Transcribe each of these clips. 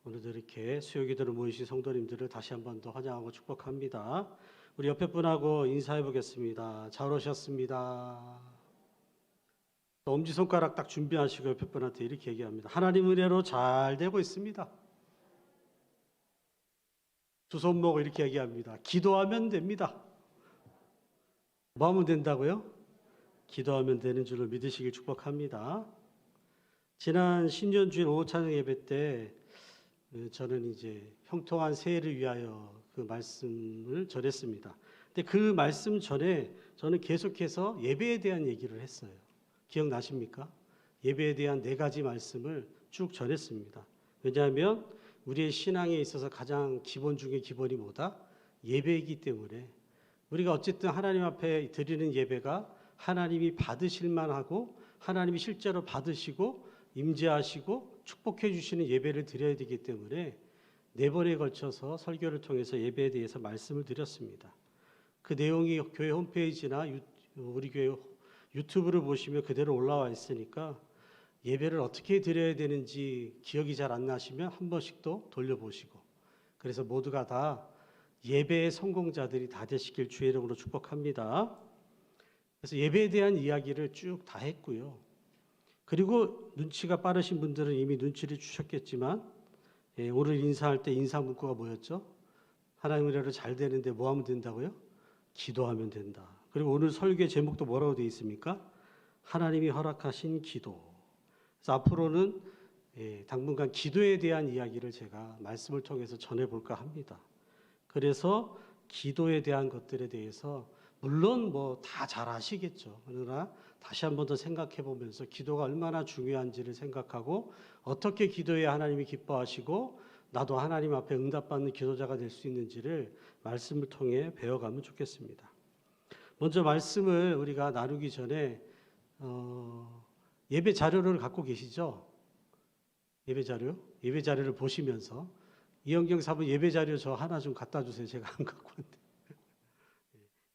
오늘도 이렇게 수요기도로 모이신 성도님들을 다시 한 번 더 환영하고 축복합니다. 우리 옆에 분하고 인사해 보겠습니다. 잘 오셨습니다. 또 엄지손가락 딱 준비하시고 옆에 분한테 이렇게 얘기합니다. 하나님 은혜로 잘 되고 있습니다. 두 손 모고 이렇게 얘기합니다. 기도하면 됩니다. 뭐 하면 된다고요? 기도하면 되는 줄로 믿으시길 축복합니다. 지난 신년주일 오후 찬양 예배 때 저는 이제 형통한 새해를 위하여 그 말씀을 전했습니다. 근데 그 말씀 전에 저는 계속해서 예배에 대한 얘기를 했어요. 기억나십니까? 예배에 대한 4가지 말씀을 쭉 전했습니다. 왜냐하면 우리의 신앙에 있어서 가장 기본 중에 기본이 뭐다? 예배이기 때문에 우리가 어쨌든 하나님 앞에 드리는 예배가 하나님이 받으실 만하고 하나님이 실제로 받으시고 임재하시고 축복해 주시는 예배를 드려야 되기 때문에 4번에 걸쳐서 설교를 통해서 예배에 대해서 말씀을 드렸습니다. 그 내용이 교회 홈페이지나 우리 교회 유튜브를 보시면 그대로 올라와 있으니까 예배를 어떻게 드려야 되는지 기억이 잘 안 나시면 한 번씩 또 돌려보시고, 그래서 모두가 다 예배의 성공자들이 다 되시길 주의 이름으로 축복합니다. 그래서 예배에 대한 이야기를 쭉 다 했고요. 그리고 눈치가 빠르신 분들은 이미 눈치를 주셨겠지만 오늘 인사할 때 인사 문구가 뭐였죠? 하나님 은혜로 잘 되는데 뭐 하면 된다고요? 기도하면 된다. 그리고 오늘 설교의 제목도 뭐라고 되어 있습니까? 하나님이 허락하신 기도. 그래서 앞으로는 당분간 기도에 대한 이야기를 제가 말씀을 통해서 전해볼까 합니다. 그래서 기도에 대한 것들에 대해서 물론 뭐 다 잘 아시겠죠. 그러나 다시 한 번 더 생각해 보면서 기도가 얼마나 중요한지를 생각하고 어떻게 기도해야 하나님이 기뻐하시고 나도 하나님 앞에 응답받는 기도자가 될 수 있는지를 말씀을 통해 배워가면 좋겠습니다. 먼저 말씀을 우리가 나누기 전에 예배 자료를 갖고 계시죠? 예배 자료를 보시면서 이영경 사부 예배 자료 저 하나 좀 갖다 주세요. 제가 안 갖고 왔는데.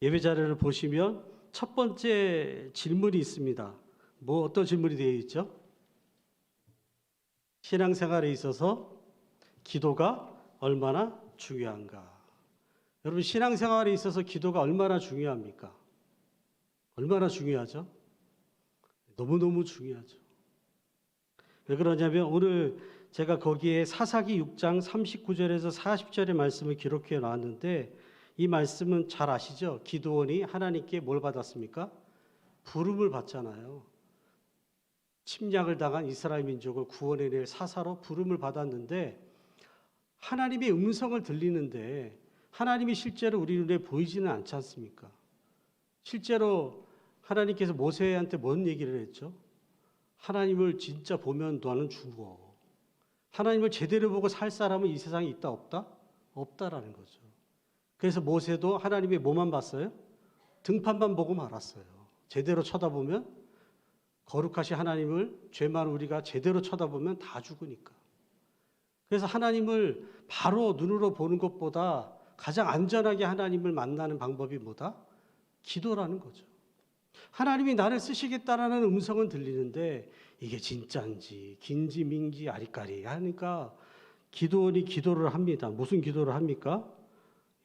예배 자료를 보시면 첫 번째 질문이 있습니다. 뭐 어떤 질문이 되어 있죠? 신앙생활에 있어서 기도가 얼마나 중요한가? 여러분, 신앙생활에 있어서 기도가 얼마나 중요합니까? 얼마나 중요하죠? 너무너무 중요하죠. 왜 그러냐면 오늘 제가 거기에 사사기 6장 39절에서 40절의 말씀을 기록해 놨는데 이 말씀은 잘 아시죠? 기드온이 하나님께 뭘 받았습니까? 부름을 받잖아요. 침략을 당한 이스라엘 민족을 구원해낼 사사로 부름을 받았는데 하나님의 음성을 들리는데 하나님이 실제로 우리 눈에 보이지는 않지 않습니까? 실제로 하나님께서 모세한테 뭔 얘기를 했죠? 하나님을 진짜 보면 너는 죽어. 하나님을 제대로 보고 살 사람은 이 세상에 있다 없다? 없다라는 거죠. 그래서 모세도 하나님의 뭐만 봤어요? 등판만 보고 말았어요. 제대로 쳐다보면 거룩하신 하나님을 죄만 우리가 제대로 쳐다보면 다 죽으니까. 그래서 하나님을 바로 눈으로 보는 것보다 가장 안전하게 하나님을 만나는 방법이 뭐다? 기도라는 거죠. 하나님이 나를 쓰시겠다라는 음성은 들리는데 이게 진짜인지 긴지 민지 아리까리 하니까 기도원이 기도를 합니다. 무슨 기도를 합니까?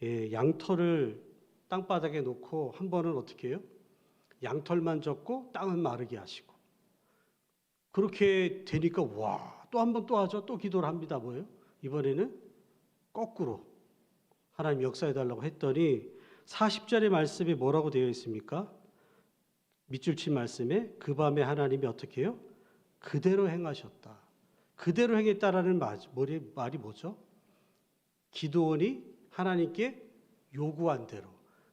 양털을 땅바닥에 놓고 한 번은 어떻게 해요? 양털만 젓고 땅은 마르게 하시고 그렇게 되니까 와, 또 한 번 또 하죠. 또 기도를 합니다. 뭐예요? 이번에는 거꾸로 하나님 역사해달라고 했더니 40절의 말씀에 뭐라고 되어 있습니까? 밑줄 친 말씀에 그 밤에 하나님이 어떻게 해요? 그대로 행하셨다. 그대로 행했다라는 말이 뭐죠? 기드온이 하나님께 요구한 대로,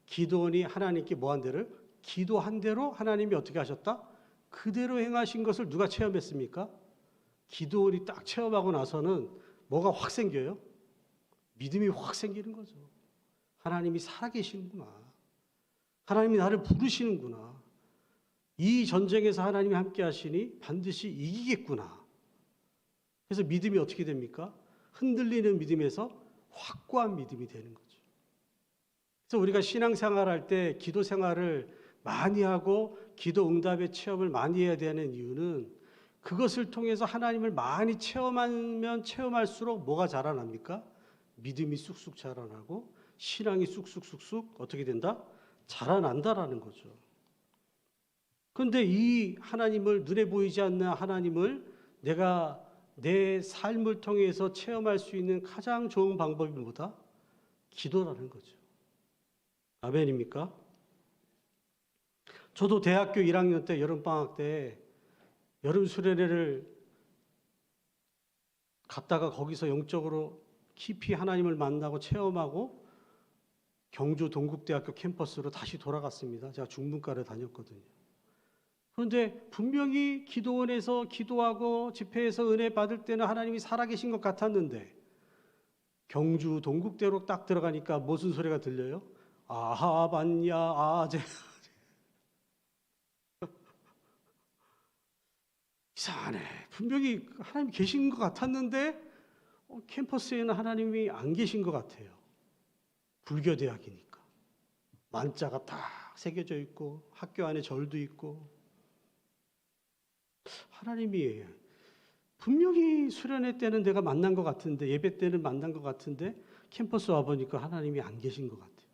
기드온이 하나님께 뭐한 대로? 기도한 대로 하나님이 어떻게 하셨다? 그대로 행하신 것을 누가 체험했습니까? 기드온이 딱 체험하고 나서는 뭐가 확 생겨요? 믿음이 확 생기는 거죠. 하나님이 살아계시는구나. 하나님이 나를 부르시는구나. 이 전쟁에서 하나님이 함께 하시니 반드시 이기겠구나. 그래서 믿음이 어떻게 됩니까? 흔들리는 믿음에서 확고한 믿음이 되는 거죠. 그래서 우리가 신앙생활 할 때 기도 생활을 많이 하고 기도 응답의 체험을 많이 해야 되는 이유는 그것을 통해서 하나님을 많이 체험하면 체험할수록 뭐가 자라납니까? 믿음이 쑥쑥 자라나고 신앙이 쑥쑥쑥쑥 어떻게 된다? 자라난다라는 거죠. 그런데 이 하나님을, 눈에 보이지 않는 하나님을 내가 내 삶을 통해서 체험할 수 있는 가장 좋은 방법이 뭐다? 기도라는 거죠. 아멘입니까? 저도 대학교 1학년 때 여름방학 때 여름 수련회를 갔다가 거기서 영적으로 깊이 하나님을 만나고 체험하고 경주 동국대학교 캠퍼스로 다시 돌아갔습니다. 제가 중문과를 다녔거든요. 그런데 분명히 기도원에서 기도하고 집회에서 은혜 받을 때는 하나님이 살아계신 것 같았는데 경주 동국대로 딱 들어가니까 무슨 소리가 들려요? 아하반야 아제. 이상하네. 분명히 하나님이 계신 것 같았는데 캠퍼스에는 하나님이 안 계신 것 같아요. 불교대학이니까. 만자가 딱 새겨져 있고 학교 안에 절도 있고 하나님이 분명히 수련회 때는 내가 만난 것 같은데 예배 때는 만난 것 같은데 캠퍼스 와보니까 하나님이 안 계신 것 같아요.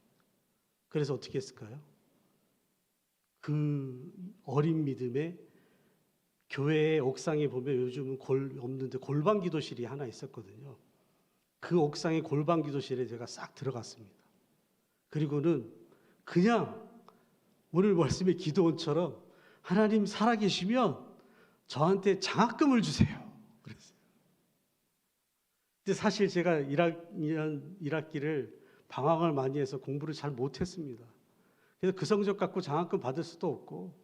그래서 어떻게 했을까요? 그 어린 믿음에 교회 옥상에 보면 요즘은 없는데 골방 기도실이 하나 있었거든요. 그 옥상의 골방 기도실에 제가 싹 들어갔습니다. 그리고는 그냥 오늘 말씀의 기도원처럼 하나님 살아계시면 저한테 장학금을 주세요. 그랬어요. 근데 사실 제가 1학기를 방황을 많이 해서 공부를 잘 못했습니다. 그래서 그 성적 갖고 장학금 받을 수도 없고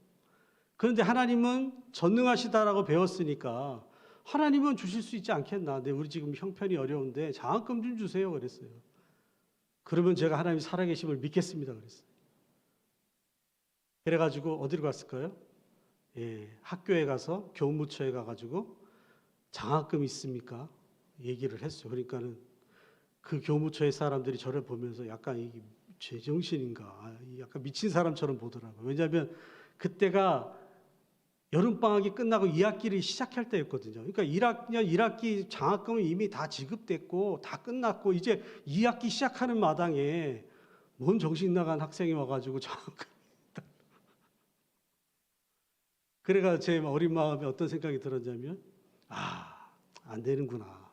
그런데 하나님은 전능하시다라고 배웠으니까 하나님은 주실 수 있지 않겠나. 근데 우리 지금 형편이 어려운데 장학금 좀 주세요. 그랬어요. 그러면 제가 하나님 살아계심을 믿겠습니다. 그랬어요. 그래가지고 어디로 갔을까요? 학교에 가서 교무처에 가가지고 장학금 있습니까? 얘기를 했어요. 그러니까는 그 교무처의 사람들이 저를 보면서 약간 이게 제정신인가, 약간 미친 사람처럼 보더라고요. 왜냐하면 그때가 여름방학이 끝나고 2학기를 시작할 때였거든요. 그러니까 1학년 1학기 장학금은 이미 다 지급됐고 다 끝났고 이제 2학기 시작하는 마당에 뭔 정신 나간 학생이 와가지고 장학금. 그래가 제 어린 마음에 어떤 생각이 들었냐면 안 되는구나.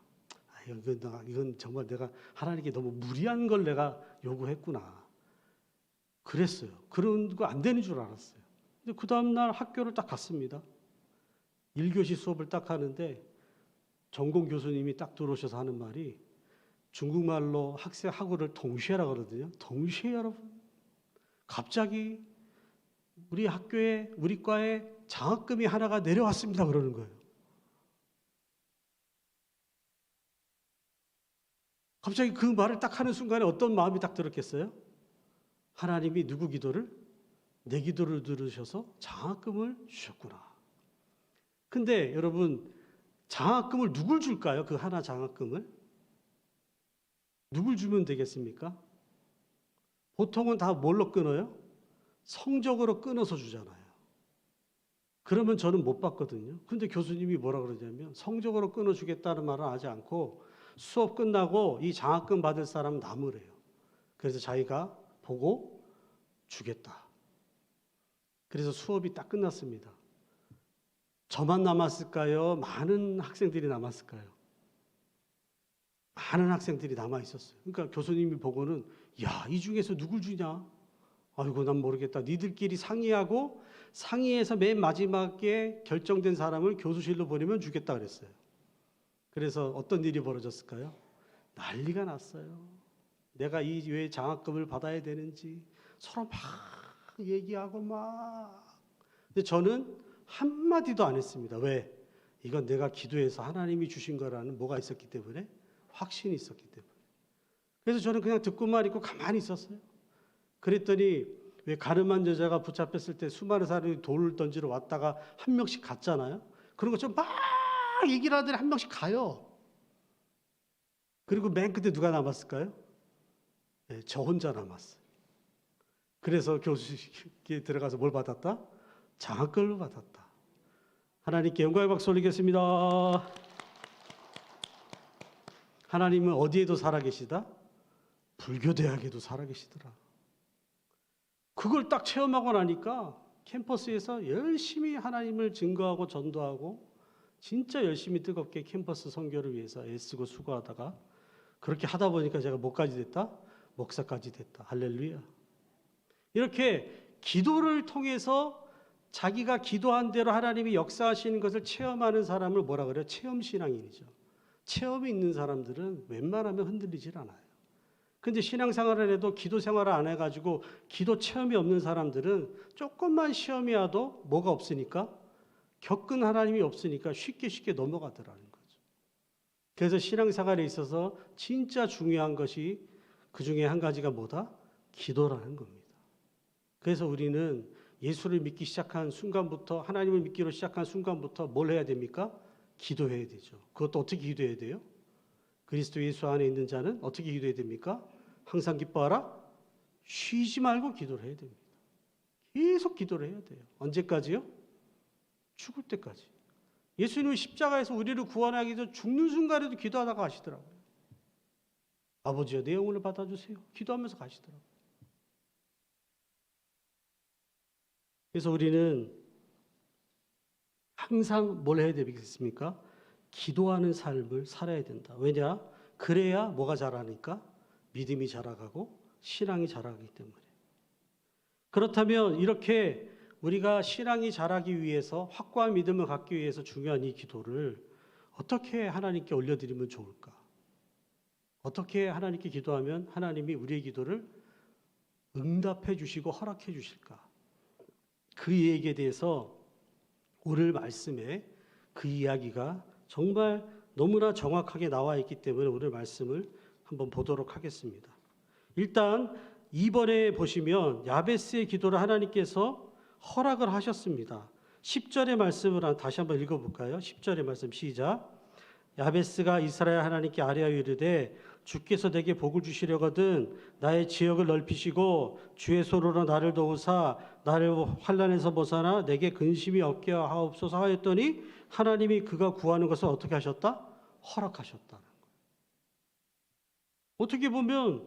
이건 정말 내가 하나님께 너무 무리한 걸 내가 요구했구나. 그랬어요. 그런 거 안 되는 줄 알았어요. 근데 그 다음날 학교를 딱 갔습니다. 1교시 수업을 딱 하는데 전공 교수님이 딱 들어오셔서 하는 말이 중국말로 학생하고를 동시에라고 그러거든요. 동시에 여러분. 갑자기 우리 학교에 우리 과에 장학금이 하나가 내려왔습니다. 그러는 거예요. 갑자기 그 말을 딱 하는 순간에 어떤 마음이 딱 들었겠어요? 하나님이 누구 기도를? 내 기도를 들으셔서 장학금을 주셨구나. 근데 여러분 장학금을 누굴 줄까요? 그 하나 장학금을? 누굴 주면 되겠습니까? 보통은 다 뭘로 끊어요? 성적으로 끊어서 주잖아요. 그러면 저는 못 받거든요. 근데 교수님이 뭐라 그러냐면 성적으로 끊어주겠다는 말은 하지 않고 수업 끝나고 이 장학금 받을 사람 남으래요. 그래서 자기가 보고 주겠다. 그래서 수업이 딱 끝났습니다. 저만 남았을까요? 많은 학생들이 남았을까요? 많은 학생들이 남아 있었어요. 그러니까 교수님이 보고는 이 중에서 누굴 주냐? 아이고 난 모르겠다. 니들끼리 상의하고 상의해서 맨 마지막에 결정된 사람을 교수실로 보내면 주겠다 그랬어요. 그래서 어떤 일이 벌어졌을까요? 난리가 났어요. 내가 이 왜 장학금을 받아야 되는지 서로 막 얘기하고 막. 근데 저는 한마디도 안 했습니다. 왜? 이건 내가 기도해서 하나님이 주신 거라는 뭐가 있었기 때문에 확신이 있었기 때문에. 그래서 저는 그냥 듣고만 있고 가만히 있었어요. 그랬더니 왜 가늠한 여자가 붙잡혔을 때 수많은 사람이 돌을 던지러 왔다가 한 명씩 갔잖아요. 그런 것처럼 막 얘기를 하더니 한 명씩 가요. 그리고 맨 끝에 누가 남았을까요? 저 혼자 남았어요. 그래서 교수실에 들어가서 뭘 받았다? 장학금을 받았다. 하나님께 영광의 박수 올리겠습니다. 하나님은 어디에도 살아계시다? 불교대학에도 살아계시더라. 그걸 딱 체험하고 나니까 캠퍼스에서 열심히 하나님을 증거하고 전도하고 진짜 열심히 뜨겁게 캠퍼스 선교를 위해서 애쓰고 수고하다가 그렇게 하다 보니까 제가 뭐까지 됐다? 목사까지 됐다. 할렐루야. 이렇게 기도를 통해서 자기가 기도한 대로 하나님이 역사하시는 것을 체험하는 사람을 뭐라 그래요? 체험신앙인이죠. 체험이 있는 사람들은 웬만하면 흔들리질 않아요. 근데 신앙생활을 해도 기도 생활을 안 해가지고 기도 체험이 없는 사람들은 조금만 시험이 와도 뭐가 없으니까 겪은 하나님이 없으니까 쉽게 넘어가더라는 거죠. 그래서 신앙생활에 있어서 진짜 중요한 것이 그 중에 한 가지가 뭐다? 기도라는 겁니다. 그래서 우리는 예수를 믿기 시작한 순간부터 하나님을 믿기로 시작한 순간부터 뭘 해야 됩니까? 기도해야 되죠. 그것도 어떻게 기도해야 돼요? 그리스도 예수 안에 있는 자는 어떻게 기도해야 됩니까? 항상 기뻐하라? 쉬지 말고 기도를 해야 됩니다. 계속 기도를 해야 돼요. 언제까지요? 죽을 때까지. 예수님은 십자가에서 우리를 구원하기 위해서 죽는 순간에도 기도하다가 가시더라고요. 아버지여 내 영혼을 받아주세요. 기도하면서 가시더라고요. 그래서 우리는 항상 뭘 해야 되겠습니까? 기도하는 삶을 살아야 된다. 왜냐? 그래야 뭐가 자라니까? 믿음이 자라가고 신앙이 자라기 때문에. 그렇다면 이렇게 우리가 신앙이 자라기 위해서 확고한 믿음을 갖기 위해서 중요한 이 기도를 어떻게 하나님께 올려드리면 좋을까? 어떻게 하나님께 기도하면 하나님이 우리의 기도를 응답해 주시고 허락해 주실까? 그 얘기에 대해서 오늘 말씀에 그 이야기가 정말 너무나 정확하게 나와 있기 때문에 오늘 말씀을 한번 보도록 하겠습니다. 일단 2번에 보시면 야베스의 기도를 하나님께서 허락을 하셨습니다. 10절의 말씀을 다시 한번 읽어볼까요? 10절의 말씀 시작. 야베스가 이스라엘 하나님께 아뢰하여 이르되 주께서 내게 복을 주시려거든 나의 지역을 넓히시고 주의 손으로 나를 도우사 나를 환난에서 벗어나 내게 근심이 없게 하옵소서 하였더니 하나님이 그가 구하는 것을 어떻게 하셨다? 허락하셨다는 거예요. 어떻게 보면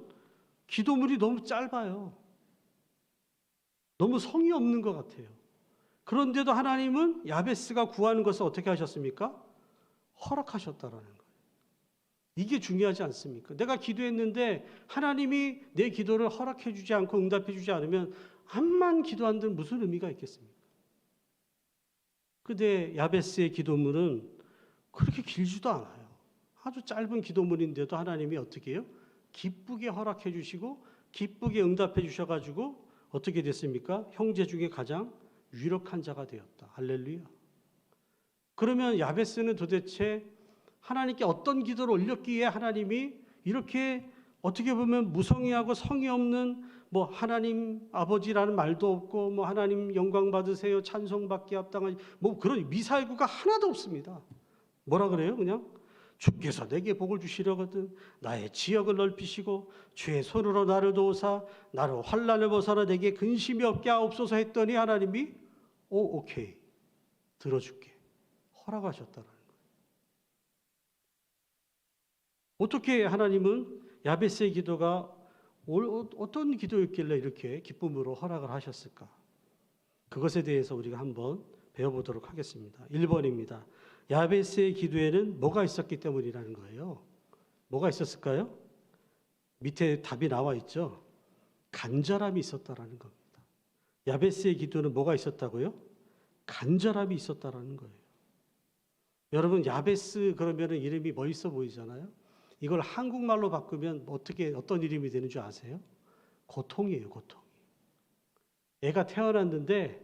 기도문이 너무 짧아요. 너무 성의 없는 것 같아요. 그런데도 하나님은 야베스가 구하는 것을 어떻게 하셨습니까? 허락하셨다라는 거예요. 이게 중요하지 않습니까? 내가 기도했는데 하나님이 내 기도를 허락해 주지 않고 응답해 주지 않으면 암만 기도한들 무슨 의미가 있겠습니까? 근데 야베스의 기도문은 그렇게 길지도 않아요. 아주 짧은 기도문인데도 하나님이 어떻게 해요? 기쁘게 허락해 주시고 기쁘게 응답해 주셔가지고 어떻게 됐습니까? 형제 중에 가장 유력한 자가 되었다. 할렐루야. 그러면 야베스는 도대체 하나님께 어떤 기도를 올렸기에 하나님이 이렇게 어떻게 보면 무성의하고 성의 없는 뭐 하나님 아버지라는 말도 없고 뭐 하나님 영광 받으세요 찬송받기 합당한 뭐 그런 미사일구가 하나도 없습니다. 뭐라 그래요? 그냥 주께서 내게 복을 주시려거든 나의 지역을 넓히시고 주의 손으로 나를 도우사 나를 환난을 벗어나 내게 근심이 없게 하옵소서 했더니 하나님이 오케이 들어줄게 허락하셨다라는 거예요. 어떻게 하나님은 야베스의 기도가 어떤 기도였길래 이렇게 기쁨으로 허락을 하셨을까? 그것에 대해서 우리가 한번 배워보도록 하겠습니다. 1번입니다. 야베스의 기도에는 뭐가 있었기 때문이라는 거예요. 뭐가 있었을까요? 밑에 답이 나와 있죠. 간절함이 있었다라는 겁니다. 야베스의 기도는 뭐가 있었다고요? 간절함이 있었다라는 거예요. 여러분 야베스 그러면 이름이 멋있어 보이잖아요. 이걸 한국말로 바꾸면 어떤 이름이 되는 줄 아세요? 고통이에요, 고통. 애가 태어났는데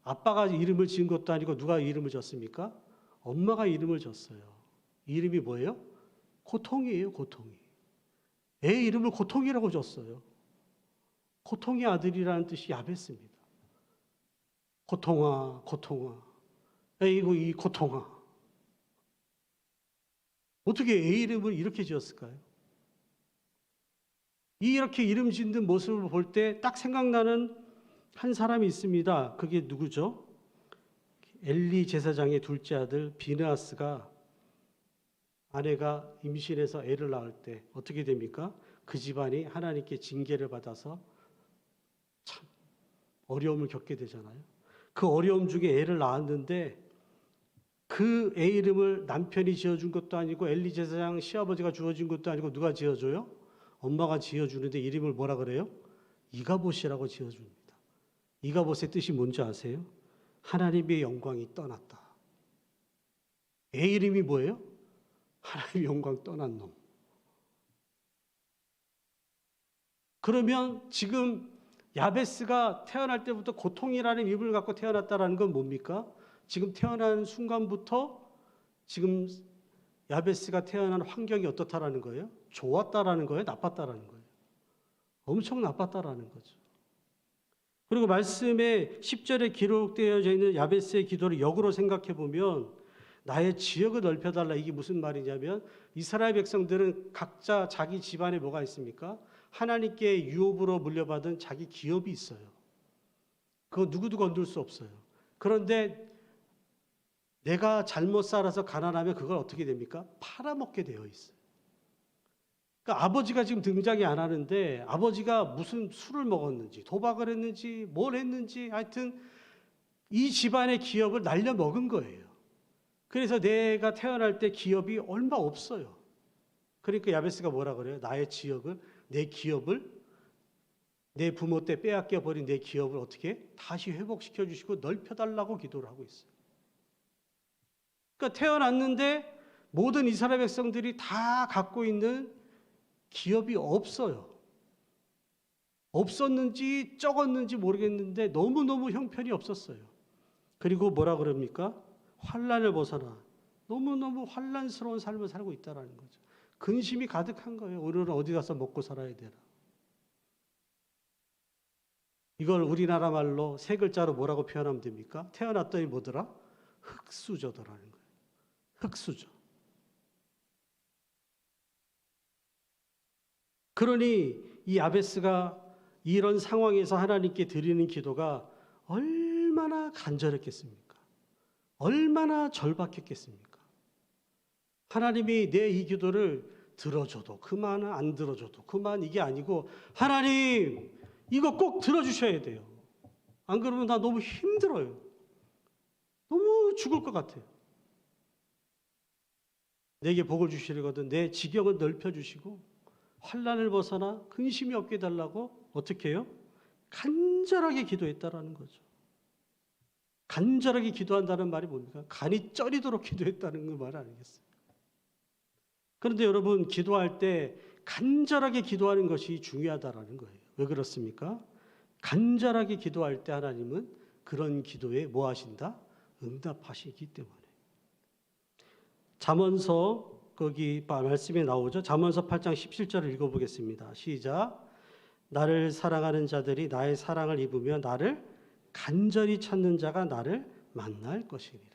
아빠가 이름을 지은 것도 아니고 누가 이름을 졌습니까? 엄마가 이름을 졌어요. 이름이 뭐예요? 고통이에요, 고통이. 애 이름을 고통이라고 졌어요. 고통의 아들이라는 뜻이 야베스입니다. 고통아, 고통아. 에이구, 이 고통아. 어떻게 애 이름을 이렇게 지었을까요? 이렇게 이름 짓는 모습을 볼 때 딱 생각나는 한 사람이 있습니다. 그게 누구죠? 엘리 제사장의 둘째 아들 비느하스가 아내가 임신해서 애를 낳을 때 어떻게 됩니까? 그 집안이 하나님께 징계를 받아서 참 어려움을 겪게 되잖아요. 그 어려움 중에 애를 낳았는데 그 애 이름을 남편이 지어준 것도 아니고 엘리 제사장 시아버지가 주어진 것도 아니고 누가 지어줘요? 엄마가 지어주는데 이름을 뭐라 그래요? 이가봇이라고 지어줍니다. 이가봇의 뜻이 뭔지 아세요? 하나님의 영광이 떠났다. 애 이름이 뭐예요? 하나님의 영광 떠난 놈. 그러면 지금 야베스가 태어날 때부터 고통이라는 이름을 갖고 태어났다는 건 뭡니까? 지금 태어난 순간부터 지금 야베스가 태어난 환경이 어떻다라는 거예요? 좋았다라는 거예요? 나빴다라는 거예요? 엄청 나빴다라는 거죠. 그리고 말씀에 10절에 기록되어 있는 야베스의 기도를 역으로 생각해 보면 나의 지역을 넓혀달라, 이게 무슨 말이냐면 이스라엘 백성들은 각자 자기 집안에 뭐가 있습니까? 하나님께 유업으로 물려받은 자기 기업이 있어요. 그거 누구도 건들 수 없어요. 그런데 내가 잘못 살아서 가난하면 그걸 어떻게 됩니까? 팔아먹게 되어 있어요. 그러니까 아버지가 지금 등장이 안 하는데 아버지가 무슨 술을 먹었는지 도박을 했는지 뭘 했는지 하여튼 이 집안의 기업을 날려먹은 거예요. 그래서 내가 태어날 때 기업이 얼마 없어요. 그러니까 야베스가 뭐라 그래요? 나의 지역을, 내 기업을, 내 부모 때 빼앗겨 버린 내 기업을 어떻게 다시 회복시켜 주시고 넓혀달라고 기도를 하고 있어요. 그러니까 태어났는데 모든 이스라엘 백성들이 다 갖고 있는 기업이 없어요. 없었는지 적었는지 모르겠는데 너무너무 형편이 없었어요. 그리고 뭐라 그럽니까? 환난을 벗어나 너무너무 환난스러운 삶을 살고 있다는 거죠. 근심이 가득한 거예요. 오늘은 어디 가서 먹고 살아야 되나. 이걸 우리나라 말로 세 글자로 뭐라고 표현하면 됩니까? 태어났더니 뭐더라? 흙수저더라는 거예요. 흙수저. 그러니 이 야베스가 이런 상황에서 하나님께 드리는 기도가 얼마나 간절했겠습니까? 얼마나 절박했겠습니까? 하나님이 내 이 기도를 들어줘도 그만, 안 들어줘도 그만, 이게 아니고 하나님 이거 꼭 들어주셔야 돼요. 안 그러면 나 너무 힘들어요. 너무 죽을 것 같아요. 내게 복을 주시려거든 내 지경을 넓혀주시고 환난을 벗어나 근심이 없게 해달라고 어떻게 해요? 간절하게 기도했다라는 거죠. 간절하게 기도한다는 말이 뭡니까? 간이 쩌리도록 기도했다는 그 말 아니겠어요? 그런데 여러분, 기도할 때 간절하게 기도하는 것이 중요하다라는 거예요. 왜 그렇습니까? 간절하게 기도할 때 하나님은 그런 기도에 뭐 하신다? 응답하시기 때문에. 잠언서 거기 말씀에 나오죠. 잠언서 8장 17절을 읽어보겠습니다. 시작. 나를 사랑하는 자들이 나의 사랑을 입으며 나를 간절히 찾는 자가 나를 만날 것이니라.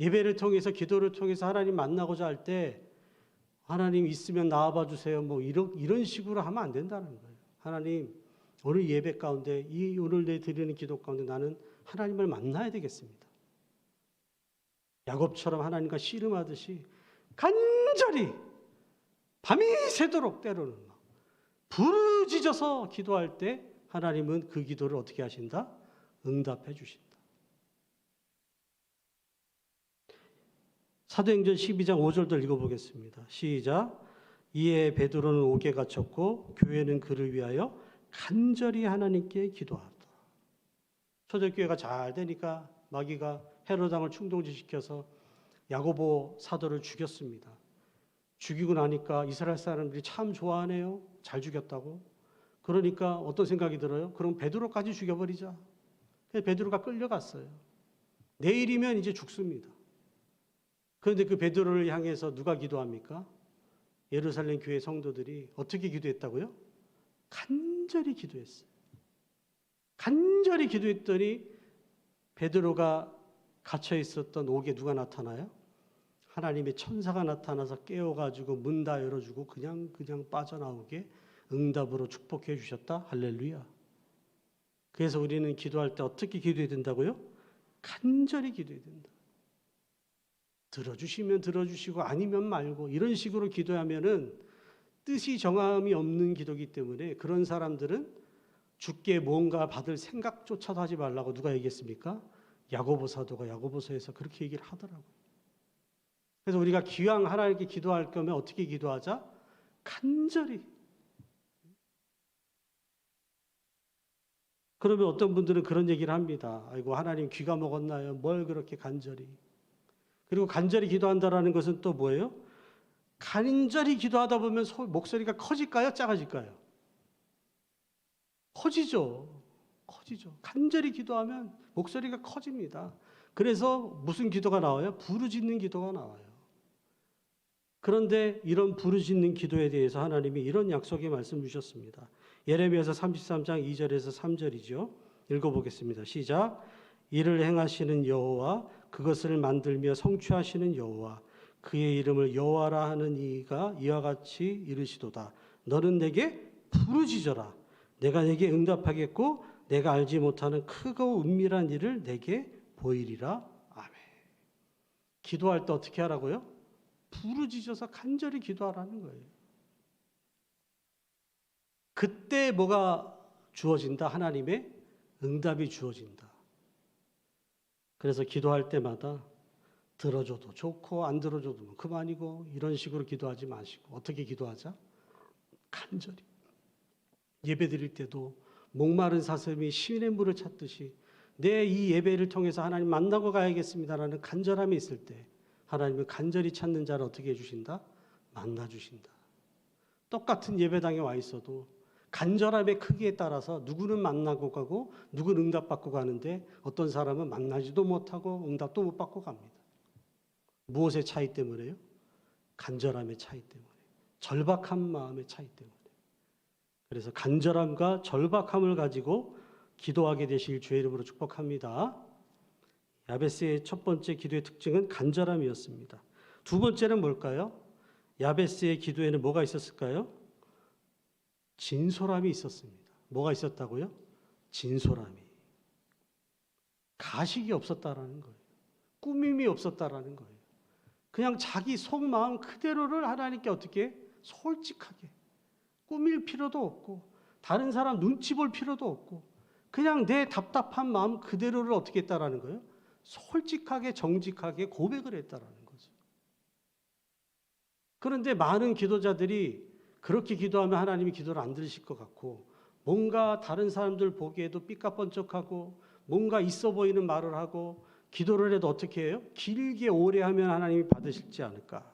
예배를 통해서 기도를 통해서 하나님 만나고자 할 때 하나님 있으면 나와봐 주세요. 뭐 이런 식으로 하면 안 된다는 거예요. 하나님 오늘 예배 가운데 오늘 내 드리는 기도 가운데 나는 하나님을 만나야 되겠습니다. 야곱처럼 하나님과 씨름하듯이 간절히 밤이 새도록 때로는 부르짖어서 기도할 때 하나님은 그 기도를 어떻게 하신다? 응답해 주신다. 사도행전 12장 5절도 읽어보겠습니다. 시작. 이에 베드로는 옥에 갇혔고 교회는 그를 위하여 간절히 하나님께 기도하다. 초대교회가 잘 되니까 마귀가 헤롯 왕을 충동지시켜서 야고보 사도를 죽였습니다. 죽이고 나니까 이스라엘 사람들이 참 좋아하네요. 잘 죽였다고. 그러니까 어떤 생각이 들어요? 그럼 베드로까지 죽여버리자. 그래서 베드로가 끌려갔어요. 내일이면 이제 죽습니다. 그런데 그 베드로를 향해서 누가 기도합니까? 예루살렘 교회 성도들이 어떻게 기도했다고요? 간절히 기도했어요. 간절히 기도했더니 베드로가 갇혀 있었던 옥에 누가 나타나요? 하나님의 천사가 나타나서 깨워가지고 문 다 열어주고 그냥 빠져나오게 응답으로 축복해 주셨다. 할렐루야. 그래서 우리는 기도할 때 어떻게 기도해야 된다고요? 간절히 기도해야 된다. 들어주시면 들어주시고 아니면 말고 이런 식으로 기도하면은 뜻이 정함이 없는 기도이기 때문에 그런 사람들은 주께 뭔가 받을 생각조차도 하지 말라고 누가 얘기했습니까? 야고보 사도가 야고보서에서 그렇게 얘기를 하더라고요. 그래서 우리가 기왕 하나님께 기도할 거면 어떻게 기도하자? 간절히. 그러면 어떤 분들은 그런 얘기를 합니다. 아이고 하나님 귀가 먹었나요? 뭘 그렇게 간절히. 그리고 간절히 기도한다라는 것은 또 뭐예요? 간절히 기도하다 보면 목소리가 커질까요? 작아질까요? 커지죠. 커지죠. 간절히 기도하면 목소리가 커집니다. 그래서 무슨 기도가 나와요? 부르짖는 기도가 나와요. 그런데 이런 부르짖는 기도에 대해서 하나님이 이런 약속의 말씀 주셨습니다. 예레미야서 33장 2절에서 3절이죠. 읽어보겠습니다. 시작. 이를 행하시는 여호와 그것을 만들며 성취하시는 여호와 그의 이름을 여호와라 하는 이가 이와 같이 이르시도다. 너는 내게 부르짖어라. 내가 내게 응답하겠고 내가 알지 못하는 크고 은밀한 일을 내게 보이리라. 아멘. 기도할 때 어떻게 하라고요? 부르짖어서 간절히 기도하라는 거예요. 그때 뭐가 주어진다? 하나님의 응답이 주어진다. 그래서 기도할 때마다 들어줘도 좋고 안 들어줘도 그만이고 이런 식으로 기도하지 마시고 어떻게 기도하자? 간절히. 예배 드릴 때도 목마른 사슴이 시냇 물을 찾듯이 내 이 예배를 통해서 하나님 만나고 가야겠습니다라는 간절함이 있을 때 하나님은 간절히 찾는 자를 어떻게 해주신다? 만나주신다. 똑같은 예배당에 와 있어도 간절함의 크기에 따라서 누구는 만나고 가고 누구는 응답받고 가는데 어떤 사람은 만나지도 못하고 응답도 못 받고 갑니다. 무엇의 차이 때문에요? 간절함의 차이 때문에. 절박한 마음의 차이 때문에. 그래서 간절함과 절박함을 가지고 기도하게 되실 주의 이름으로 축복합니다. 야베스의 첫 번째 기도의 특징은 간절함이었습니다. 두 번째는 뭘까요? 야베스의 기도에는 뭐가 있었을까요? 진솔함이 있었습니다. 뭐가 있었다고요? 진솔함이. 가식이 없었다라는 거예요. 꾸밈이 없었다라는 거예요. 그냥 자기 속마음 그대로를 하나님께 어떻게 솔직하게 꾸밀 필요도 없고 다른 사람 눈치 볼 필요도 없고 그냥 내 답답한 마음 그대로를 어떻게 했다라는 거예요? 솔직하게 정직하게 고백을 했다라는 거죠. 그런데 많은 기도자들이 그렇게 기도하면 하나님이 기도를 안 들으실 것 같고 뭔가 다른 사람들 보기에도 삐까뻔쩍하고 뭔가 있어 보이는 말을 하고 기도를 해도 어떻게 해요? 길게 오래 하면 하나님이 받으실지 않을까.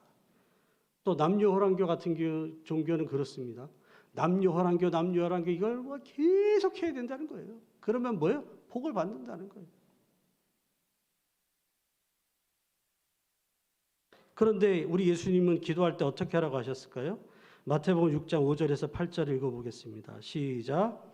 또 남녀호랑교 같은 종교는 그렇습니다. 남녀호랑교 이걸 뭐 계속 해야 된다는 거예요. 그러면 뭐예요? 복을 받는다는 거예요. 그런데 우리 예수님은 기도할 때 어떻게 하라고 하셨을까요? 마태복음 6장 5절에서 8절 읽어보겠습니다. 시작.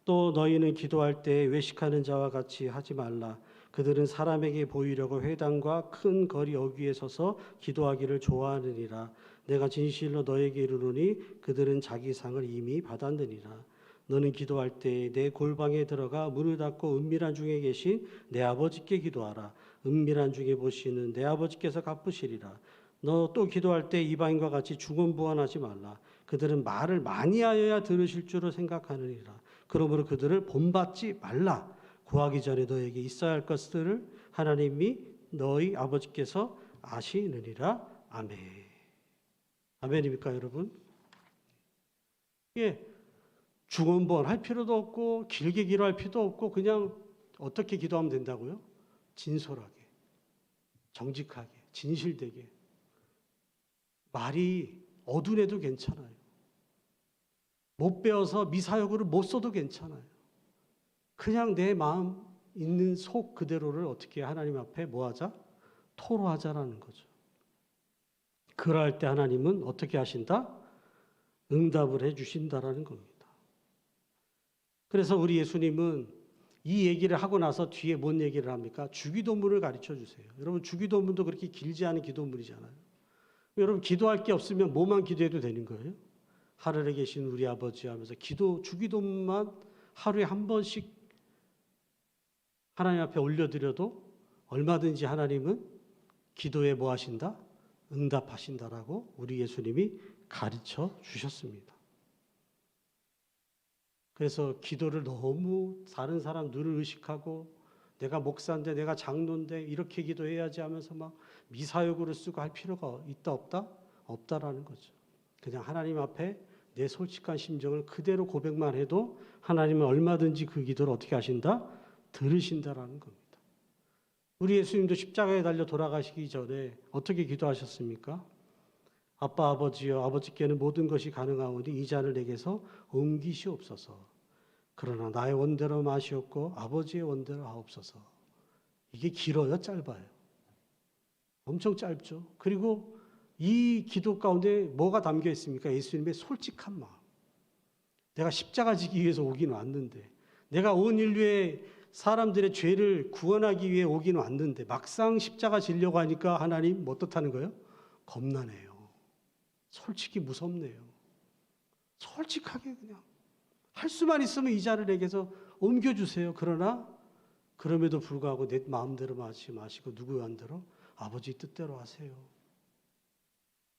또 너희는 기도할 때 외식하는 자와 같이 하지 말라. 그들은 사람에게 보이려고 회당과 큰 거리 어귀에 서서 기도하기를 좋아하느니라. 내가 진실로 너에게 이르노니 그들은 자기 상을 이미 받았느니라. 너는 기도할 때 내 골방에 들어가 문을 닫고 은밀한 중에 계신 내 아버지께 기도하라. 은밀한 중에 보시는 내 아버지께서 갚으시리라. 너 또 기도할 때 이방인과 같이 중언부언하지 말라. 그들은 말을 많이 하여야 들으실 줄을 생각하느니라. 그러므로 그들을 본받지 말라. 구하기 전에 너에게 있어야 할 것들을 하나님이 너희 아버지께서 아시느니라. 아멘. 아멘입니까 여러분? 예, 중언부언할 필요도 없고 길게 기도할 필요도 없고 그냥 어떻게 기도하면 된다고요? 진솔하게, 정직하게, 진실되게. 말이 어둔해도 괜찮아요. 못 배워서 미사역으로 못 써도 괜찮아요. 그냥 내 마음 있는 속 그대로를 어떻게 하나님 앞에 뭐하자? 토로하자라는 거죠. 그럴 때 하나님은 어떻게 하신다? 응답을 해주신다라는 겁니다. 그래서 우리 예수님은 이 얘기를 하고 나서 뒤에 뭔 얘기를 합니까? 주기도문을 가르쳐 주세요. 여러분 주기도문도 그렇게 길지 않은 기도문이잖아요. 여러분 기도할 게 없으면 뭐만 기도해도 되는 거예요? 하늘에 계신 우리 아버지 하면서 주기도문만 하루에 한 번씩 하나님 앞에 올려드려도 얼마든지 하나님은 기도에 뭐 하신다? 응답하신다라고 우리 예수님이 가르쳐 주셨습니다. 그래서 기도를 너무 다른 사람 눈을 의식하고 내가 목사인데 내가 장로인데 이렇게 기도해야지 하면서 막 미사역으로 쓰고 할 필요가 있다 없다? 없다라는 거죠. 그냥 하나님 앞에 내 솔직한 심정을 그대로 고백만 해도 하나님은 얼마든지 그 기도를 어떻게 하신다? 들으신다라는 겁니다. 우리 예수님도 십자가에 달려 돌아가시기 전에 어떻게 기도하셨습니까? 아빠 아버지여 아버지께는 모든 것이 가능하오니 이 잔을 내게서 옮기시옵소서. 그러나 나의 원대로 마시옵고 아버지의 원대로 하옵소서. 이게 길어요, 짧아요? 엄청 짧죠. 그리고 이 기도 가운데 뭐가 담겨 있습니까? 예수님의 솔직한 마음. 내가 십자가 지기 위해서 오긴 왔는데, 내가 온 인류의 사람들의 죄를 구원하기 위해 오긴 왔는데 막상 십자가 지려고 하니까 하나님 뭐 어떻다는 거예요? 겁나네요. 솔직히 무섭네요. 솔직하게 그냥 할 수만 있으면 이 잔을 내게서 옮겨주세요. 그러나 그럼에도 불구하고 내 마음대로 마시지 마시고 누구 마음대로 아버지 뜻대로 하세요.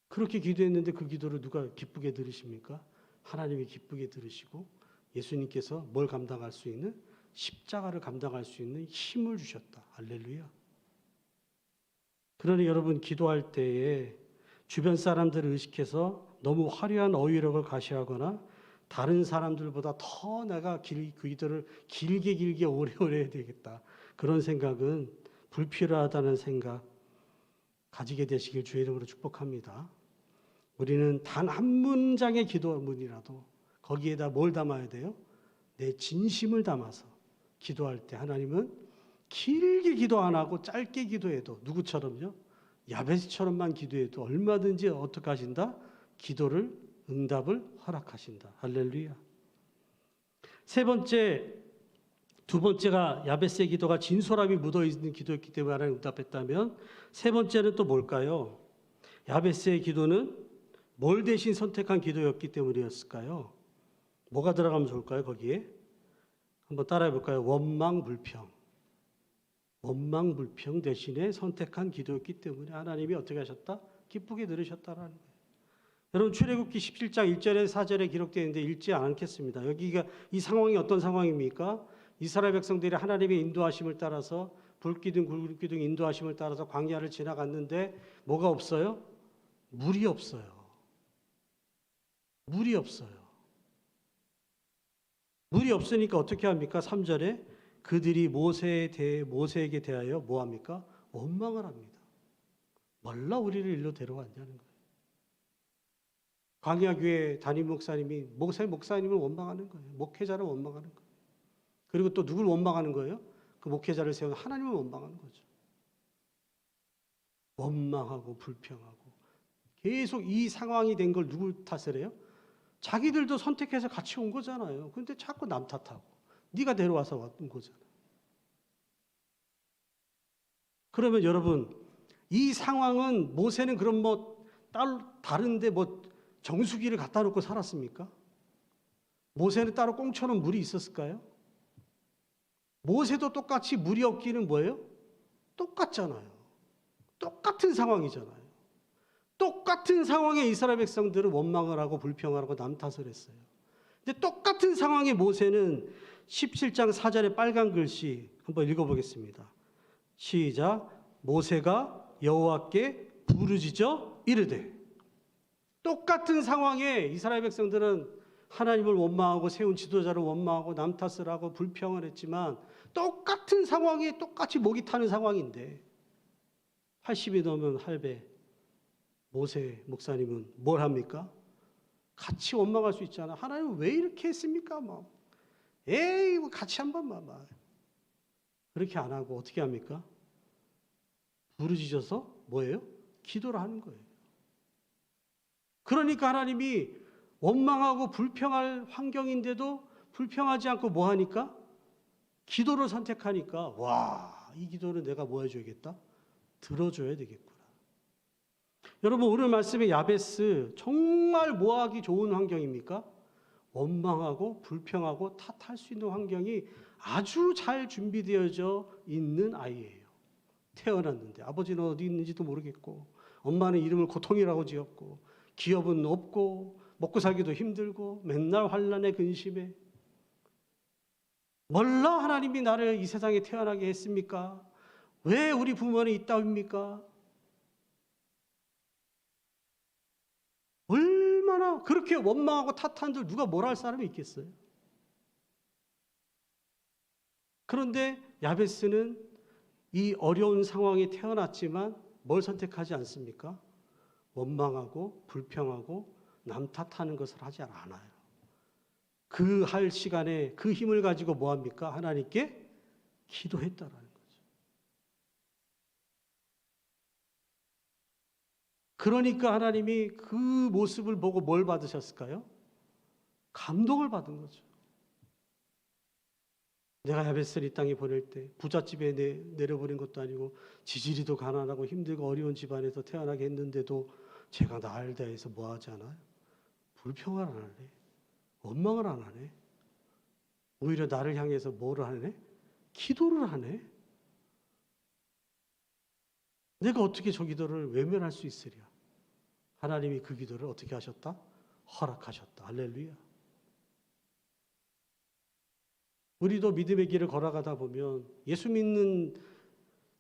그렇게 기도했는데 그 기도를 누가 기쁘게 들으십니까? 하나님이 기쁘게 들으시고 예수님께서 뭘 감당할 수 있는? 십자가를 감당할 수 있는 힘을 주셨다. 할렐루야. 그러니 여러분 기도할 때에 주변 사람들을 의식해서 너무 화려한 어휘력을 가시하거나 다른 사람들보다 더 내가 그 기도를 길게 오래오래 해야 되겠다. 그런 생각은 불필요하다는 생각 가지게 되시길 주의 이름으로 축복합니다. 우리는 단 한 문장의 기도문이라도 거기에다 뭘 담아야 돼요? 내 진심을 담아서 기도할 때 하나님은 길게 기도 안 하고 짧게 기도해도 누구처럼요? 야베스처럼만 기도해도 얼마든지 어떻게 하신다? 기도를 응답을 허락하신다. 할렐루야. 두 번째가 야베스의 기도가 진솔함이 묻어있는 기도였기 때문에 하나님 응답했다면 세 번째는 또 뭘까요? 야베스의 기도는 뭘 대신 선택한 기도였기 때문이었을까요? 뭐가 들어가면 좋을까요? 거기에 한번 따라해 볼까요? 원망불평 대신에 선택한 기도였기 때문에 하나님이 어떻게 하셨다? 기쁘게 들으셨다라는 거예요. 여러분 출애굽기 17장 1절에 4절에 기록되어 있는데 읽지 않겠습니다. 여기가 이 상황이 어떤 상황입니까? 이스라엘 백성들이 하나님의 인도하심을 따라서 불기둥 굴기둥 인도하심을 따라서 광야를 지나갔는데 뭐가 없어요? 물이 없어요. 물이 없으니까 어떻게 합니까? 3절에 그들이 모세에게 대하여 뭐 합니까? 원망을 합니다. 몰라 우리를 일로 데려왔냐는 거예요. 광야교회 담임 목사님을 원망하는 거예요. 목회자를 원망하는 거예요. 그리고 또 누굴 원망하는 거예요? 그 목회자를 세운 하나님을 원망하는 거죠. 원망하고 불평하고 계속 이 상황이 된 걸 누구 탓을 해요? 자기들도 선택해서 같이 온 거잖아요. 그런데 자꾸 남 탓하고 네가 데려와서 왔던 거잖아요. 그러면 여러분 이 상황은 모세는 그럼 다른데 정수기를 갖다 놓고 살았습니까? 모세는 따로 꽁쳐놓은 물이 있었을까요? 모세도 똑같이 물이 없기는 뭐예요? 똑같잖아요. 똑같은 상황이잖아요. 똑같은 상황에 이스라엘 백성들은 원망을 하고 불평을 하고 남 탓을 했어요. 근데 똑같은 상황에 모세는 17장 4절의 빨간 글씨 한번 읽어보겠습니다. 시작. 모세가 여호와께 부르짖어 이르되. 똑같은 상황에 이스라엘 백성들은 하나님을 원망하고 세운 지도자를 원망하고 남 탓을 하고 불평을 했지만 똑같은 상황에 똑같이 목이 타는 상황인데 80이 넘은 할배 모세 목사님은 뭘 합니까? 같이 원망할 수 있잖아. 하나님 왜 이렇게 했습니까? 에이 같이 한번 그렇게 안 하고 어떻게 합니까? 부르짖어서 뭐예요? 기도를 하는 거예요. 그러니까 하나님이 원망하고 불평할 환경인데도 불평하지 않고 뭐 하니까? 기도를 선택하니까 와, 이 기도를 내가 뭐 해줘야겠다? 들어줘야 되겠구나. 여러분 오늘 말씀의 야베스 정말 뭐하기 좋은 환경입니까? 원망하고 불평하고 탓할 수 있는 환경이 아주 잘 준비되어져 있는 아이예요. 태어났는데 아버지는 어디 있는지도 모르겠고 엄마는 이름을 고통이라고 지었고 기업은 없고 먹고 살기도 힘들고 맨날 환난에 근심해. 몰라 하나님이 나를 이 세상에 태어나게 했습니까? 왜 우리 부모는 이따위입니까? 얼마나 그렇게 원망하고 탓한들 누가 뭐라 할 사람이 있겠어요? 그런데 야베스는 이 어려운 상황에 태어났지만 뭘 선택하지 않습니까? 원망하고 불평하고 남 탓하는 것을 하지 않아요. 그 할 시간에 그 힘을 가지고 뭐 합니까? 하나님께 기도했다라는 거죠. 그러니까 하나님이 그 모습을 보고 뭘 받으셨을까요? 감동을 받은 거죠. 내가 야베스를 이 땅에 보낼 때 부잣집에 내려버린 것도 아니고 지지리도 가난하고 힘들고 어려운 집안에서 태어나게 했는데도 제가 나를 대해서 뭐 하지 않아요? 불평을 안 하네. 원망을 안 하네. 오히려 나를 향해서 뭐를 하네? 기도를 하네. 내가 어떻게 저 기도를 외면할 수 있으랴? 하나님이 그 기도를 어떻게 하셨다? 허락하셨다. 할렐루야. 우리도 믿음의 길을 걸어가다 보면 예수 믿는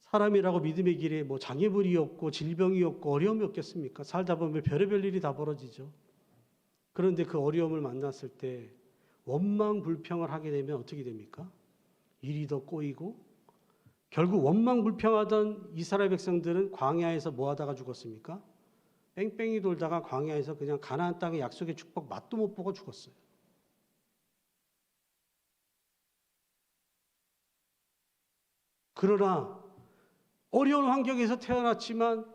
사람이라고 믿음의 길에 뭐 장애물이 없고 질병이 없고 어려움이 없겠습니까? 살다 보면 별의별 일이 다 벌어지죠. 그런데 그 어려움을 만났을 때 원망 불평을 하게 되면 어떻게 됩니까? 일이 더 꼬이고 결국 원망 불평하던 이스라엘 백성들은 광야에서 뭐 하다가 죽었습니까? 뺑뺑이 돌다가 광야에서 그냥 가나안 땅의 약속의 축복 맛도 못 보고 죽었어요. 그러나 어려운 환경에서 태어났지만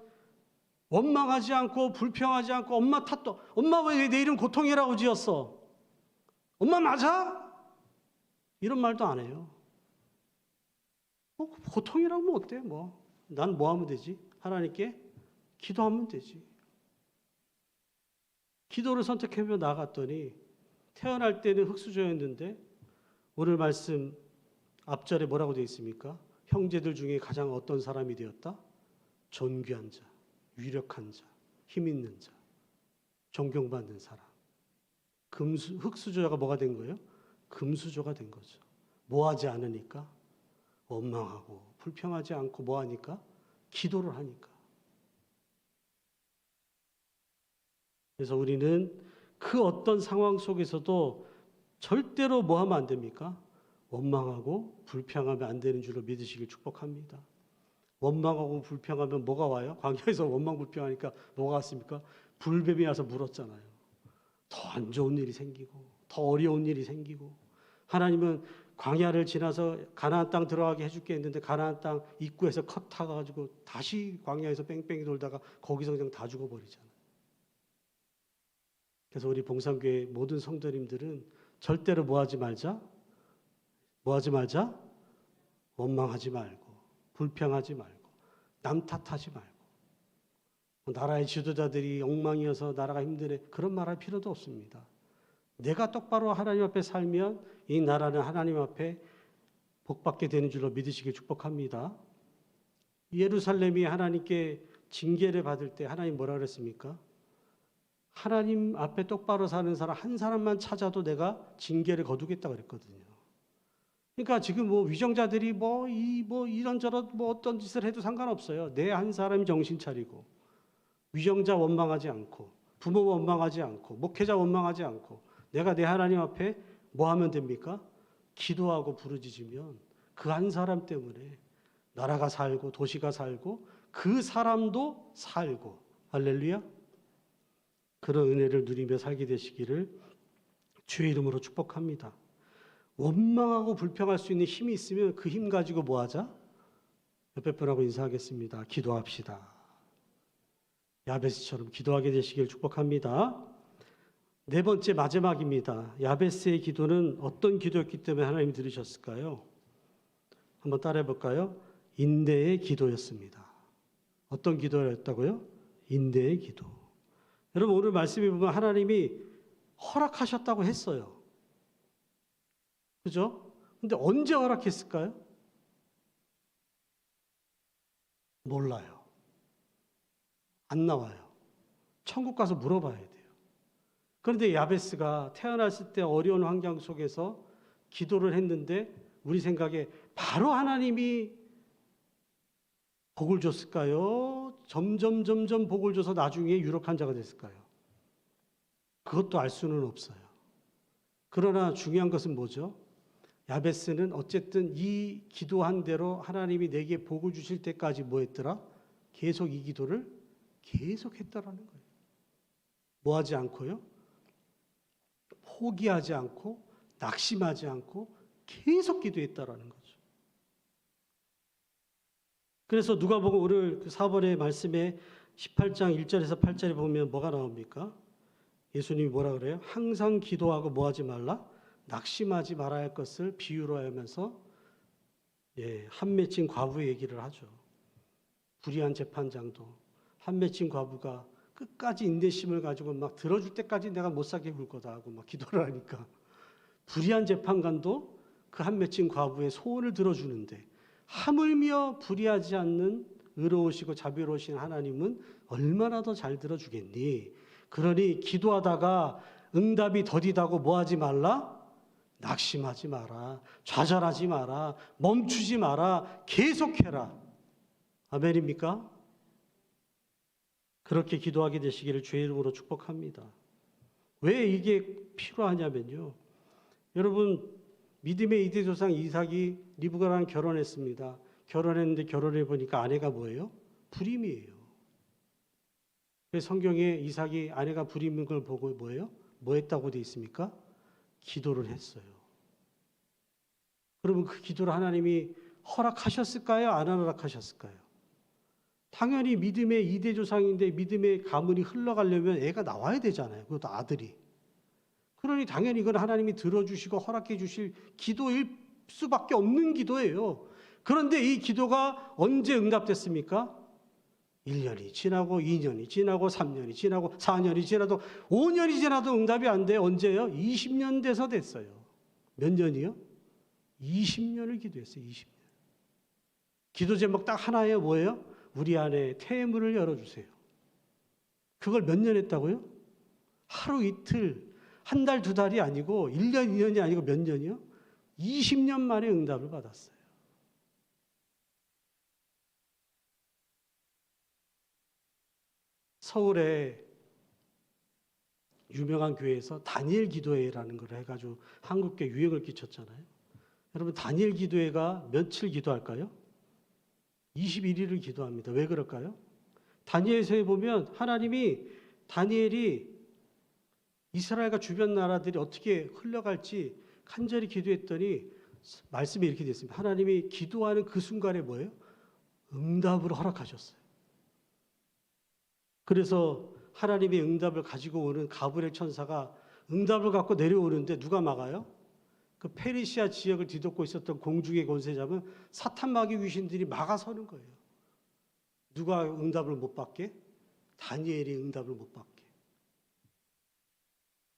원망하지 않고 불평하지 않고 엄마 탓도 엄마 왜 내 이름 고통이라고 지었어? 엄마 맞아? 이런 말도 안 해요. 고통이라고 뭐 어때? 난 뭐 하면 되지? 하나님께 기도하면 되지. 기도를 선택하며 나아갔더니 태어날 때는 흙수저였는데 오늘 말씀 앞절에 뭐라고 되어 있습니까? 형제들 중에 가장 어떤 사람이 되었다? 존귀한 자, 유력한 자, 힘 있는 자, 존경받는 사람. 흙수저가 뭐가 된 거예요? 금수저가 된 거죠. 뭐 하지 않으니까? 원망하고 불평하지 않고 뭐 하니까? 기도를 하니까. 그래서 우리는 그 어떤 상황 속에서도 절대로 뭐 하면 안 됩니까? 원망하고 불평하면 안 되는 줄로 믿으시길 축복합니다. 원망하고 불평하면 뭐가 와요? 광야에서 원망 불평하니까 뭐가 왔습니까? 불뱀이 와서 물었잖아요. 더 안 좋은 일이 생기고 더 어려운 일이 생기고 하나님은 광야를 지나서 가나안 땅 들어가게 해줄게 했는데 가나안 땅 입구에서 컷 타가지고 다시 광야에서 뺑뺑이 돌다가 거기서 그냥 다 죽어버리잖아요. 그래서 우리 봉산교회 모든 성도님들은 절대로 뭐 하지 말자? 뭐 하지 말자? 원망하지 말고 불평하지 말고 남 탓하지 말고 나라의 지도자들이 엉망이어서 나라가 힘드네 그런 말 할 필요도 없습니다. 내가 똑바로 하나님 앞에 살면 이 나라는 하나님 앞에 복받게 되는 줄로 믿으시길 축복합니다. 예루살렘이 하나님께 징계를 받을 때 하나님 뭐라 그랬습니까? 하나님 앞에 똑바로 사는 사람 한 사람만 찾아도 내가 징계를 거두겠다 그랬거든요. 그러니까 지금 위정자들이 이런저런 어떤 짓을 해도 상관없어요. 내 한 사람이 정신 차리고 위정자 원망하지 않고 부모 원망하지 않고 목회자 원망하지 않고 내가 내 하나님 앞에 뭐 하면 됩니까? 기도하고 부르짖으면 그 한 사람 때문에 나라가 살고 도시가 살고 그 사람도 살고 할렐루야. 그런 은혜를 누리며 살게 되시기를 주의 이름으로 축복합니다. 원망하고 불평할 수 있는 힘이 있으면 그 힘 가지고 뭐 하자? 옆에 분하고 인사하겠습니다. 기도합시다. 야베스처럼 기도하게 되시길 축복합니다. 네 번째 마지막입니다. 야베스의 기도는 어떤 기도였기 때문에 하나님이 들으셨을까요? 한번 따라해 볼까요? 인내의 기도였습니다. 어떤 기도였다고요? 인내의 기도. 여러분 오늘 말씀에 보면 하나님이 허락하셨다고 했어요. 그죠? 근데 언제 허락했을까요? 몰라요. 안 나와요. 천국 가서 물어봐야 돼요. 그런데 야베스가 태어났을 때 어려운 환경 속에서 기도를 했는데 우리 생각에 바로 하나님이 복을 줬을까요? 점점 복을 줘서 나중에 유력한 자가 됐을까요? 그것도 알 수는 없어요. 그러나 중요한 것은 뭐죠? 야베스는 어쨌든 이 기도한 대로 하나님이 내게 복을 주실 때까지 뭐 했더라? 계속 이 기도를 계속 했다라는 거예요. 뭐 하지 않고요? 포기하지 않고 낙심하지 않고 계속 기도했다라는 거죠. 그래서 누가복음 오늘 그 4번의 말씀에 18장 1절에서 8절에 보면 뭐가 나옵니까? 예수님이 뭐라 그래요? 항상 기도하고 뭐 하지 말라? 낙심하지 말아야 할 것을 비유로 하면서 한 맺힌 과부 얘기를 하죠. 불의한 재판장도 한 맺힌 과부가 끝까지 인내심을 가지고 막 들어줄 때까지 내가 못 살게 굴 거다 하고 막 기도를 하니까 불의한 재판관도 그 한 맺힌 과부의 소원을 들어주는데 하물며 불의하지 않는 의로우시고 자비로우신 하나님은 얼마나 더 잘 들어주겠니? 그러니 기도하다가 응답이 더디다고 뭐 하지 말라? 낙심하지 마라. 좌절하지 마라. 멈추지 마라. 계속해라. 아멘입니까? 그렇게 기도하게 되시기를 주의 이름으로 축복합니다. 왜 이게 필요하냐면요. 여러분 믿음의 이대 조상 이삭이 리브가랑 결혼했습니다. 결혼했는데 결혼해 보니까 아내가 뭐예요? 불임이에요. 그래서 성경에 이삭이 아내가 불임인 걸 보고 뭐예요? 뭐 했다고 돼 있습니까? 기도를 했어요. 그러면 그 기도를 하나님이 허락하셨을까요? 안 허락하셨을까요? 당연히 믿음의 이대 조상인데 믿음의 가문이 흘러가려면 애가 나와야 되잖아요. 그것도 아들이. 그러니 당연히 이건 하나님이 들어주시고 허락해 주실 기도일 수밖에 없는 기도예요. 그런데 이 기도가 언제 응답됐습니까? 1년이 지나고 2년이 지나고 3년이 지나고 4년이 지나도 5년이 지나도 응답이 안 돼요. 언제요? 20년 돼서 됐어요. 몇 년이요? 20년을 기도했어요. 20년. 기도 제목 딱 하나예요. 뭐예요? 우리 안에 태문을 열어주세요. 그걸 몇 년 했다고요? 하루 이틀, 한 달, 두 달이 아니고 1년, 2년이 아니고 몇 년이요? 20년 만에 응답을 받았어요. 서울에 유명한 교회에서 다니엘 기도회라는 걸 해가지고 한국교회 유행을 끼쳤잖아요. 여러분 다니엘 기도회가 며칠 기도할까요? 21일을 기도합니다. 왜 그럴까요? 다니엘서에 보면 하나님이 다니엘이 이스라엘과 주변 나라들이 어떻게 흘러갈지 간절히 기도했더니 말씀이 이렇게 됐습니다. 하나님이 기도하는 그 순간에 뭐예요? 응답을 허락하셨어요. 그래서 하나님의 응답을 가지고 오는 가브리엘 천사가 응답을 갖고 내려오는데 누가 막아요? 그 페르시아 지역을 뒤덮고 있었던 공중의 권세자는 사탄 마귀 귀신들이 막아서는 거예요. 누가 응답을 못 받게? 다니엘이 응답을 못 받게.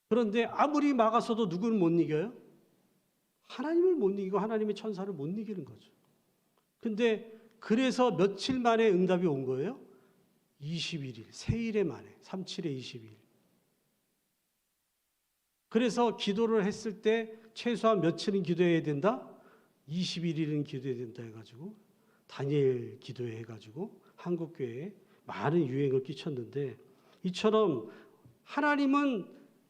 그런데 아무리 막아서도 누구는 못 이겨요? 하나님을 못 이기고 하나님의 천사를 못 이기는 거죠. 근데 그래서 며칠 만에 응답이 온 거예요? 21일, 세일에 만에, 37에 22일. 그래서 기도를 했을 때 최소한 며칠은 기도해야 된다? 21일은 기도해야 된다 해가지고 다니엘 기도회 해가지고 한국교회에 많은 유행을 끼쳤는데 이처럼 하나님은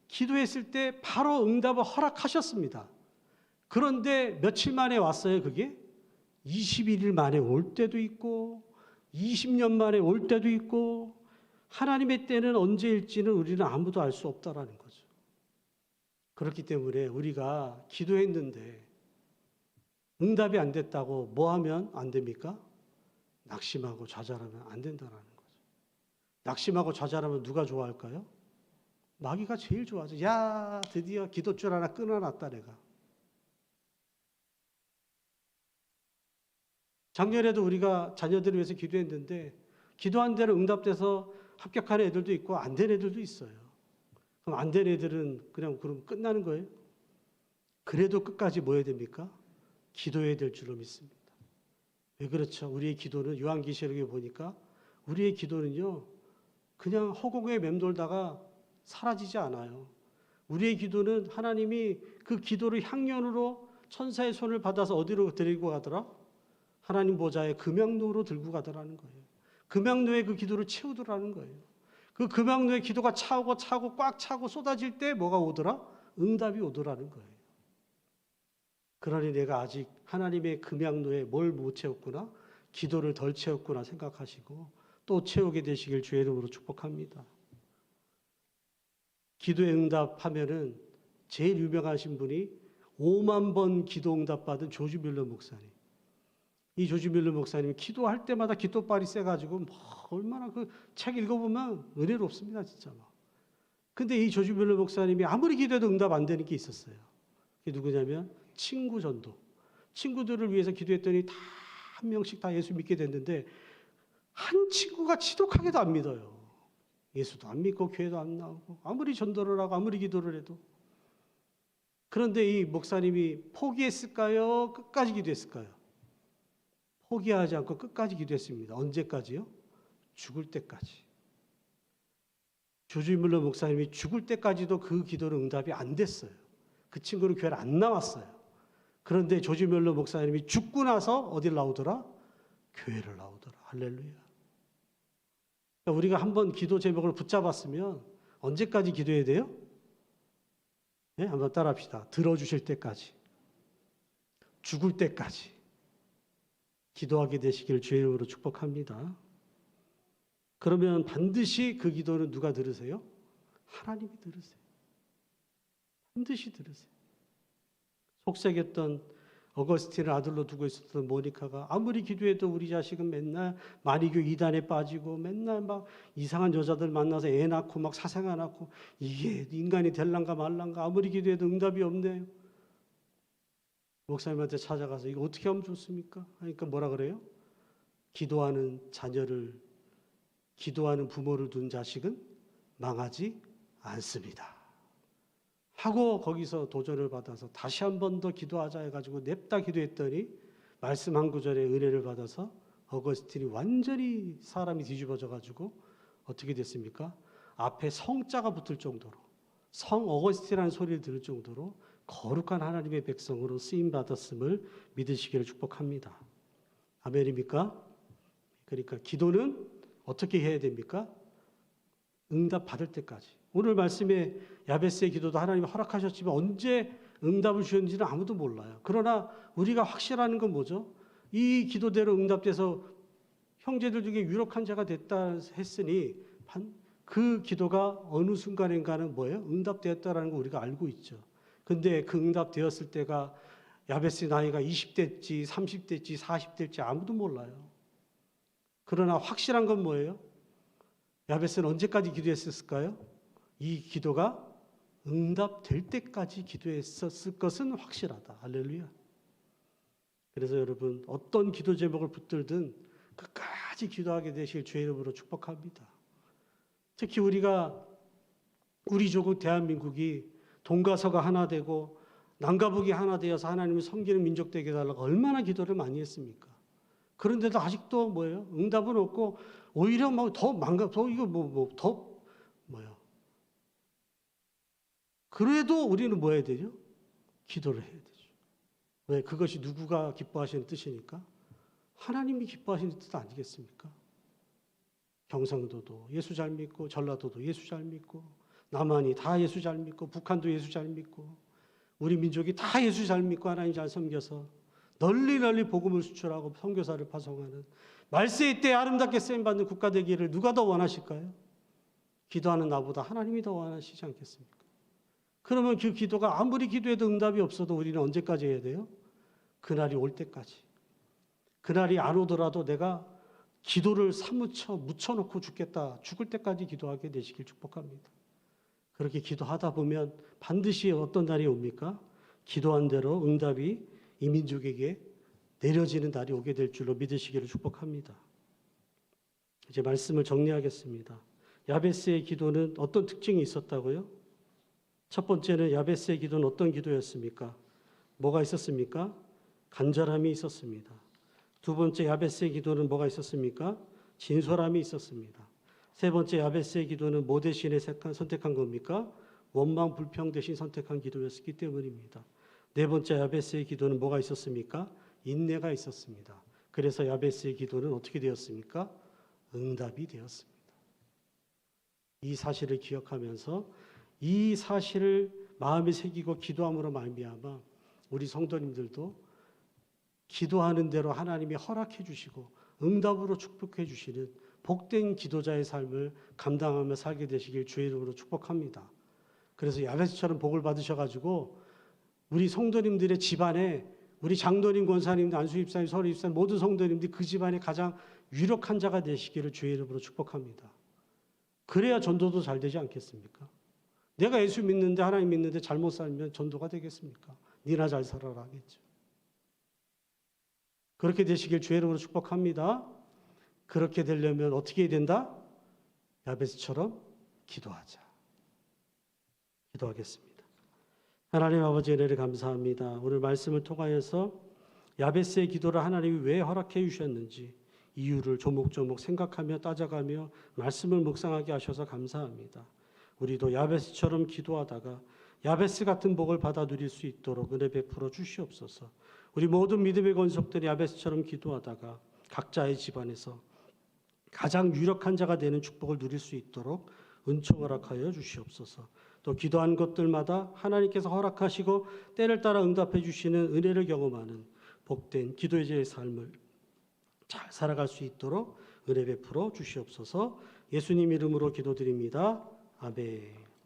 기도했을 때 바로 응답을 허락하셨습니다. 그런데 며칠 만에 왔어요, 그게? 21일 만에 올 때도 있고 20년 만에 올 때도 있고 하나님의 때는 언제일지는 우리는 아무도 알 수 없다라는 거죠. 그렇기 때문에 우리가 기도했는데 응답이 안 됐다고 뭐 하면 안 됩니까? 낙심하고 좌절하면 안 된다라는 거죠. 낙심하고 좌절하면 누가 좋아할까요? 마귀가 제일 좋아하죠. 야, 드디어 기도줄 하나 끊어놨다 내가. 작년에도 우리가 자녀들을 위해서 기도했는데 기도한 대로 응답돼서 합격하는 애들도 있고 안 된 애들도 있어요. 그럼 안 된 애들은 그럼 끝나는 거예요? 그래도 끝까지 뭐 해야 됩니까? 기도해야 될 줄로 믿습니다. 왜 그렇죠? 우리의 기도는 요한계시록에 보니까 우리의 기도는요, 그냥 허공에 맴돌다가 사라지지 않아요. 우리의 기도는 하나님이 그 기도를 향연으로 천사의 손을 받아서 어디로 데리고 가더라? 하나님 보좌의 금양로로 들고 가더라는 거예요. 금양로에 그 기도를 채우더라는 거예요. 그 금양로의 기도가 차고 꽉 차고 쏟아질 때 뭐가 오더라? 응답이 오더라는 거예요. 그러니 내가 아직 하나님의 금양로에 뭘 못 채웠구나, 기도를 덜 채웠구나 생각하시고 또 채우게 되시길 주의 이름으로 축복합니다. 기도의 응답하면은 제일 유명하신 분이 5만 번 기도 응답받은 조지 밀러 목사님. 이 조지 밀러 목사님이 기도할 때마다 기도빨이 세가지고 얼마나 그 책 읽어보면 은혜롭습니다, 진짜. 근데 이 조지 밀러 목사님이 아무리 기도해도 응답 안 되는 게 있었어요. 그게 누구냐면 친구 전도. 친구들을 위해서 기도했더니 다 한 명씩 다 예수 믿게 됐는데 한 친구가 지독하게도 안 믿어요. 예수도 안 믿고 교회도 안 나오고 아무리 전도를 하고 아무리 기도를 해도. 그런데 이 목사님이 포기했을까요? 끝까지 기도했을까요? 포기하지 않고 끝까지 기도했습니다. 언제까지요? 죽을 때까지. 조지 밀러 목사님이 죽을 때까지도 그 기도는 응답이 안 됐어요. 그 친구는 교회를 안 나왔어요. 그런데 조지 밀러 목사님이 죽고 나서 어딜 나오더라? 교회를 나오더라. 할렐루야. 우리가 한번 기도 제목을 붙잡았으면 언제까지 기도해야 돼요? 네, 한번 따라합시다. 들어주실 때까지, 죽을 때까지 기도하게 되시길 주의 이름으로 축복합니다. 그러면 반드시 그 기도는 누가 들으세요? 하나님이 들으세요. 반드시 들으세요. 속삭였던 어거스틴을 아들로 두고 있었던 모니카가 아무리 기도해도 우리 자식은 맨날 마리교 이단에 빠지고 맨날 막 이상한 여자들 만나서 애 낳고 막 사생아 낳고 이게 인간이 될란가 말란가 아무리 기도해도 응답이 없네요. 목사님한테 찾아가서 이거 어떻게 하면 좋습니까? 하니까 뭐라 그래요? 기도하는 부모를 둔 자식은 망하지 않습니다. 하고 거기서 도전을 받아서 다시 한 번 더 기도하자 해가지고 냅다 기도했더니 말씀 한 구절에 은혜를 받아서 어거스틴이 완전히 사람이 뒤집어져가지고 어떻게 됐습니까? 앞에 성자가 붙을 정도로 성 어거스틴이라는 소리를 들을 정도로 거룩한 하나님의 백성으로 쓰임받았음을 믿으시기를 축복합니다. 아멘입니까? 그러니까 기도는 어떻게 해야 됩니까? 응답 받을 때까지. 오늘 말씀에 야베스의 기도도 하나님이 허락하셨지만 언제 응답을 주셨는지는 아무도 몰라요. 그러나 우리가 확실한 건 뭐죠? 이 기도대로 응답돼서 형제들 중에 유력한 자가 됐다 했으니 그 기도가 어느 순간인가는 뭐예요? 응답되었다라는 거 우리가 알고 있죠. 근데 그 응답되었을 때가 야베스의 나이가 20대일지 30대일지 40대일지 아무도 몰라요. 그러나 확실한 건 뭐예요? 야베스는 언제까지 기도했을까요? 이 기도가 응답될 때까지 기도했었을 것은 확실하다. 할렐루야. 그래서 여러분 어떤 기도 제목을 붙들든 끝까지 기도하게 되실 주의 이름으로 축복합니다. 특히 우리 조국 대한민국이 동과 서가 하나 되고 남과 북이 하나 되어서 하나님을 섬기는 민족 되게 해달라고 얼마나 기도를 많이 했습니까? 그런데도 아직도 뭐예요? 응답은 없고 오히려 그래도 우리는 뭐 해야 되죠? 기도를 해야 되죠. 왜? 그것이 누구가 기뻐하시는 뜻이니까? 하나님이 기뻐하시는 뜻 아니겠습니까? 경상도도 예수 잘 믿고 전라도도 예수 잘 믿고 남한이 다 예수 잘 믿고 북한도 예수 잘 믿고 우리 민족이 다 예수 잘 믿고 하나님 잘 섬겨서 널리 복음을 수출하고 선교사를 파송하는 말세의 때 아름답게 쓰임받는 국가 되기를 누가 더 원하실까요? 기도하는 나보다 하나님이 더 원하시지 않겠습니까? 그러면 그 기도가 아무리 기도해도 응답이 없어도 우리는 언제까지 해야 돼요? 그날이 올 때까지. 그날이 안 오더라도 내가 기도를 묻혀놓고 죽을 때까지 기도하게 되시길 축복합니다. 그렇게 기도하다 보면 반드시 어떤 날이 옵니까? 기도한 대로 응답이 이 민족에게 내려지는 날이 오게 될 줄로 믿으시기를 축복합니다. 이제 말씀을 정리하겠습니다. 야베스의 기도는 어떤 특징이 있었다고요? 첫 번째는 야베스의 기도는 어떤 기도였습니까? 뭐가 있었습니까? 간절함이 있었습니다. 두 번째 야베스의 기도는 뭐가 있었습니까? 진솔함이 있었습니다. 세 번째 야베스의 기도는 뭐 대신에 선택한 겁니까? 원망 불평 대신 선택한 기도였기 때문입니다. 네 번째 야베스의 기도는 뭐가 있었습니까? 인내가 있었습니다. 그래서 야베스의 기도는 어떻게 되었습니까? 응답이 되었습니다. 이 사실을 기억하면서 이 사실을 마음에 새기고 기도함으로 말미암아 우리 성도님들도 기도하는 대로 하나님이 허락해 주시고 응답으로 축복해 주시는 복된 기도자의 삶을 감당하며 살게 되시길 주의 이름으로 축복합니다. 그래서 야베스처럼 복을 받으셔가지고 우리 성도님들의 집안에 우리 장로님, 권사님, 안수입사님, 서울입사님 모든 성도님들이 그 집안에 가장 유력한 자가 되시기를 주의 이름으로 축복합니다. 그래야 전도도 잘 되지 않겠습니까? 내가 예수 믿는데 하나님 믿는데 잘못 살면 전도가 되겠습니까? 니나 잘 살아라 하겠죠. 그렇게 되시길 주의 이름으로 축복합니다. 그렇게 되려면 어떻게 해야 된다? 야베스처럼 기도하자. 기도하겠습니다. 하나님 아버지 은혜를 감사합니다. 오늘 말씀을 통하여서 야베스의 기도를 하나님이 왜 허락해 주셨는지 이유를 조목조목 생각하며 따져가며 말씀을 묵상하게 하셔서 감사합니다. 우리도 야베스처럼 기도하다가 야베스 같은 복을 받아 누릴 수 있도록 은혜 베풀어 주시옵소서. 우리 모든 믿음의 권속들이 야베스처럼 기도하다가 각자의 집안에서 가장 유력한 자가 되는 축복을 누릴 수 있도록 은총 허락하여 주시옵소서. 또 기도한 것들마다 하나님께서 허락하시고 때를 따라 응답해 주시는 은혜를 경험하는 복된 기도의 삶을 잘 살아갈 수 있도록 은혜 베풀어 주시옵소서. 예수님 이름으로 기도드립니다. 아멘.